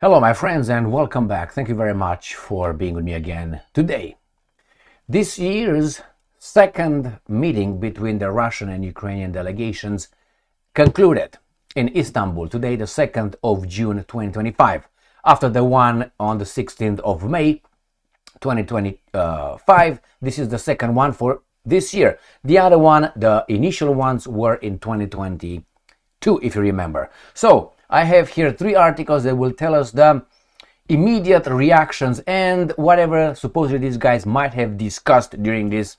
Hello, my friends, and welcome back. Thank you very much for being with me again today. This year's second meeting between the Russian and Ukrainian delegations concluded in Istanbul today, the 2nd of June 2025, after the one on the 16th of May 2025. This is the second one for this year. The other one, the initial ones, were in 2022, if you remember. So I have here 3 articles that will tell us the immediate reactions and whatever supposedly these guys might have discussed during these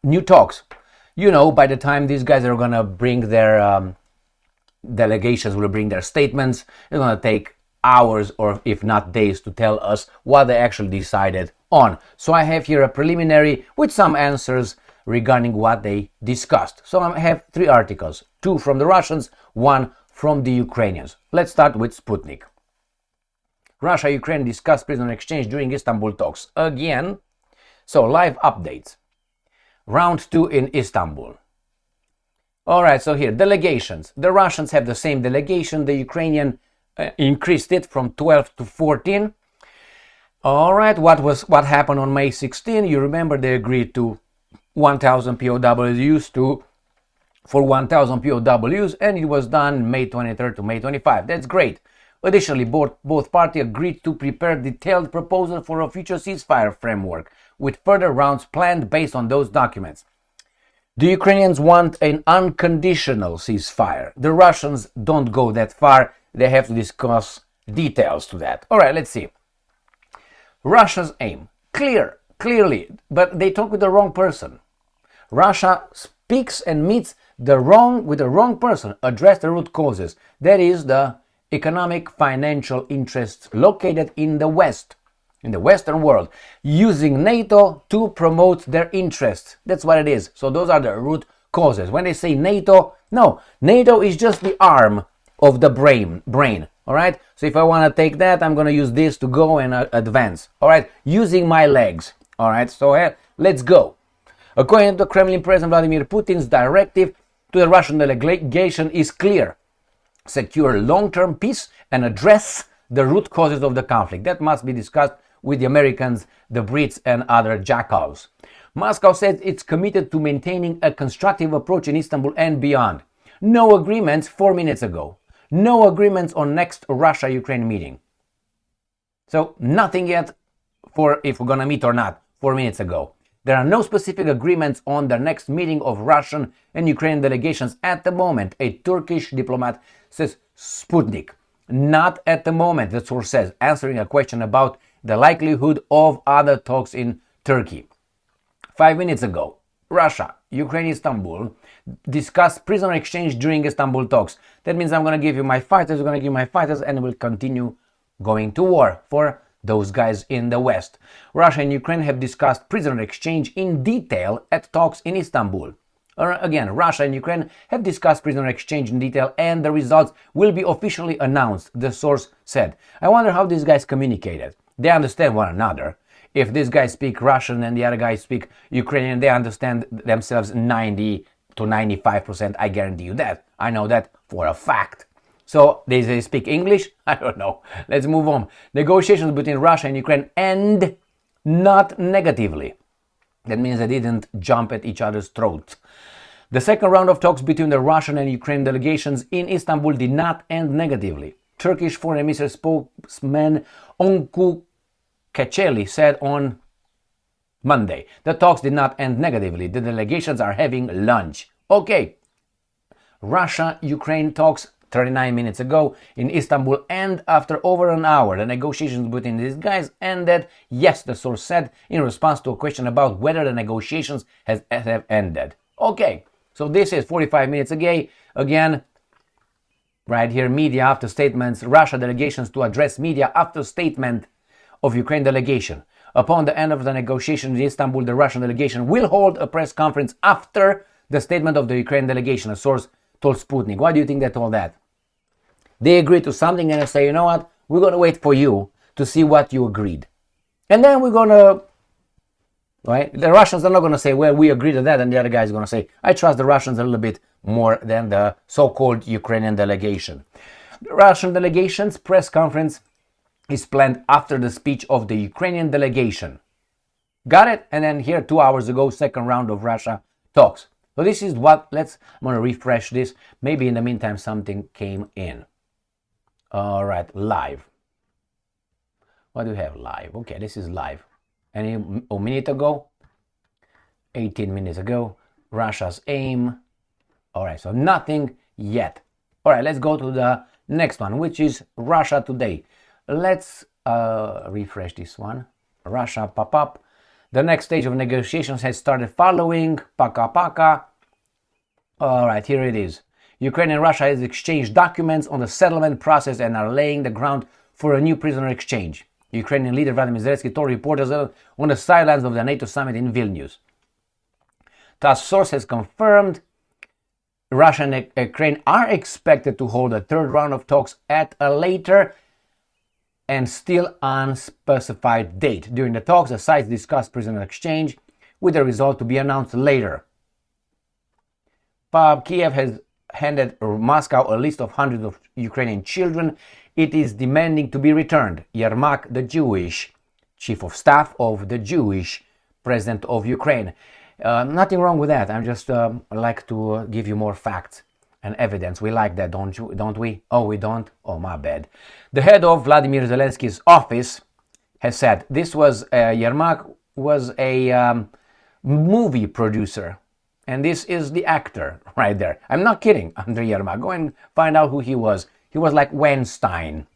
new talks. You know, by the time these guys are gonna bring their delegations will bring their statements, it's gonna take hours or if not days to tell us what they actually decided on. So I have here a preliminary with some answers regarding what they discussed. So I have 3 articles, 2 from the Russians, 1 from the Ukrainians. Let's start with Sputnik. Russia-Ukraine discussed prisoner exchange during Istanbul talks. Again, so live updates. Round 2 in Istanbul. Alright, so here, delegations. The Russians have the same delegation. The Ukrainian increased it from 12 to 14. Alright, what happened on May 16? You remember they agreed to 1,000 POWs for 1,000 POWs, and it was done May 23rd to May 25. That's great. Additionally, both parties agreed to prepare detailed proposal for a future ceasefire framework, with further rounds planned based on those documents. The Ukrainians want an unconditional ceasefire. The Russians don't go that far. They have to discuss details to that. All right, let's see. Russia's aim, clearly, but they talk with the wrong person. Russia speaks and meets with the wrong person. Address the root causes. That is the economic financial interests located in the West, in the Western world, using NATO to promote their interests. That's what it is. So those are the root causes. When they say NATO, no, NATO is just the arm of the brain. All right. So if I want to take that, I'm going to use this to go and advance. All right. Using my legs. All right. So let's go. According to Kremlin President Vladimir Putin's directive to the Russian delegation is clear. Secure long-term peace and address the root causes of the conflict. That must be discussed with the Americans, the Brits, and other jackals. Moscow said it's committed to maintaining a constructive approach in Istanbul and beyond. No agreements 4 minutes ago. No agreements on next Russia-Ukraine meeting. So nothing yet for if we're going to meet or not 4 minutes ago. There are no specific agreements on the next meeting of Russian and Ukrainian delegations at the moment, a Turkish diplomat says Sputnik. Not at the moment, the source says, answering a question about the likelihood of other talks in Turkey. 5 minutes ago, Russia, Ukraine, Istanbul discussed prisoner exchange during Istanbul talks. That means I'm going to give you my fighters, you're going to give my fighters, and we'll continue going to war for those guys in the West. Russia and Ukraine have discussed prisoner exchange in detail at talks in Istanbul. Again, Russia and Ukraine have discussed prisoner exchange in detail and the results will be officially announced, the source said. I wonder how these guys communicated. They understand one another. If these guys speak Russian and the other guys speak Ukrainian, they understand themselves 90 to 95%. I guarantee you that. I know that for a fact. So they speak English? I don't know. Let's move on. Negotiations between Russia and Ukraine end not negatively. That means they didn't jump at each other's throats. The second round of talks between the Russian and Ukrainian delegations in Istanbul did not end negatively. Turkish Foreign Ministry spokesman Onku Kecheli said on Monday, the talks did not end negatively. The delegations are having lunch. Okay. Russia-Ukraine talks 39 minutes ago in Istanbul, and after over an hour, the negotiations between these guys ended. Yes, the source said in response to a question about whether the negotiations have ended. Okay, so this is 45 minutes ago. Again, right here, media after statements, Russia delegations to address media after statement of Ukraine delegation. Upon the end of the negotiations in Istanbul, the Russian delegation will hold a press conference after the statement of the Ukraine delegation, a source told Sputnik. Why do you think they told that? They agreed to something and they say, you know what, we're going to wait for you to see what you agreed. And then we're going to, right? The Russians are not going to say, well, we agreed to that, and the other guy is going to say, I trust the Russians a little bit more than the so-called Ukrainian delegation. The Russian delegation's press conference is planned after the speech of the Ukrainian delegation. Got it? And then here 2 hours ago, second round of Russia talks. So this is what, I'm going to refresh this. Maybe in the meantime something came in. All right, live. What do we have live? Okay, this is live. A minute ago, 18 minutes ago, Russia's aim. All right, so nothing yet. All right, let's go to the next one, which is Russia Today. Let's refresh this one. Russia pop up. The next stage of negotiations has started following. Paka paka. All right, here it is. Ukraine and Russia has exchanged documents on the settlement process and are laying the ground for a new prisoner exchange. Ukrainian leader Vladimir Zelensky told reporters on the sidelines of the NATO summit in Vilnius. TASS source has confirmed Russia and Ukraine are expected to hold a third round of talks at a later and still unspecified date. During the talks, the sides discussed prisoner exchange, with the result to be announced later. Kiev has handed Moscow a list of hundreds of Ukrainian children it is demanding to be returned. Yermak, the Jewish chief of staff of the Jewish president of Ukraine. Nothing wrong with that. I just like to give you more facts and evidence. We like that, don't we? Oh, we don't? Oh, my bad. The head of Vladimir Zelensky's office has said this was Yermak was a movie producer, and this is the actor right there. I'm not kidding, Andrei Yermak. Go and find out who he was. He was like Weinstein.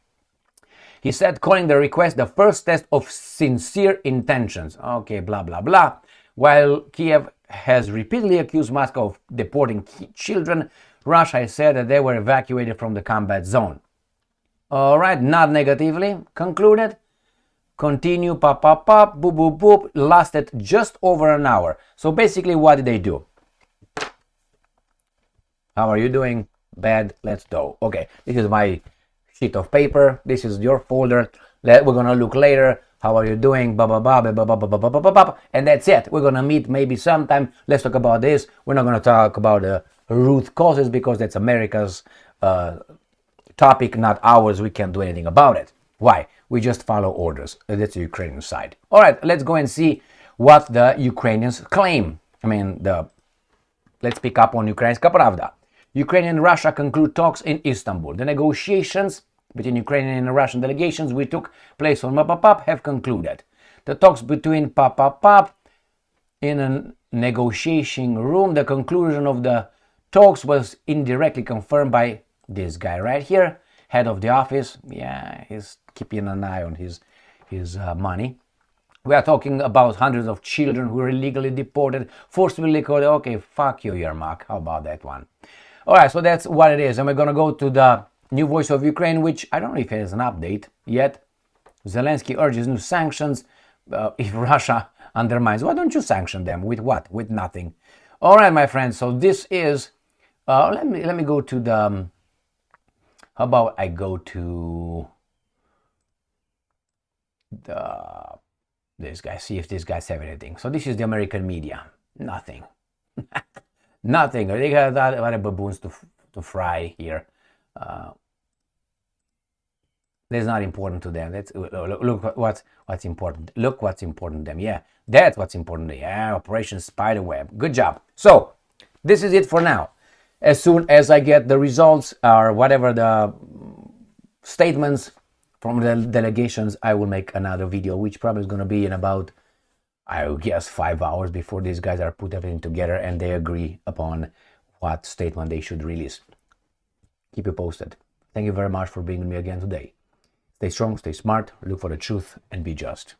He said, calling the request the first test of sincere intentions. Okay, blah, blah, blah. While Kiev has repeatedly accused Moscow of deporting children, Russia has said that they were evacuated from the combat zone. All right, not negatively. Concluded. Continue, pop, pop, pop, boop, boop, boop. Lasted just over an hour. So basically, what did they do? How are you doing? Bad. Let's go. Okay, this is my sheet of paper. This is your folder. We're gonna look later. How are you doing? And that's it. We're gonna meet maybe sometime. Let's talk about this. We're not gonna talk about the root causes because that's America's topic, not ours. We can't do anything about it. Why? We just follow orders. That's the Ukrainian side. All right, let's go and see what the Ukrainians claim. Let's pick up on Ukrainska Pravda. Ukraine and Russia conclude talks in Istanbul. The negotiations between Ukrainian and Russian delegations which took place on Mapapap have concluded. The talks between Papapap in a negotiating room, the conclusion of the talks was indirectly confirmed by this guy right here, head of the office. Yeah, he's keeping an eye on his money. We are talking about hundreds of children who were illegally deported, forcibly deported. Okay, fuck you, Yermak. How about that one? All right, so that's what it is. And we're going to go to the new voice of Ukraine, which I don't know if it has an update yet. Zelensky urges new sanctions if Russia undermines. Why don't you sanction them? With what? With nothing. All right, my friends. So this is, let me go to the, how about I go to this guy, see if these guys have anything. So this is the American media. Nothing. Nothing. They got other baboons to fry here. That's not important to them. Look what's important. Look what's important to them. Yeah, that's what's important to them. Yeah, Operation Spiderweb. Good job. So this is it for now. As soon as I get the results or whatever the statements from the delegations, I will make another video, which probably is going to be in about, I would guess, 5 hours before these guys are put everything together and they agree upon what statement they should release. Keep you posted. Thank you very much for being with me again today. Stay strong, stay smart, look for the truth, and be just.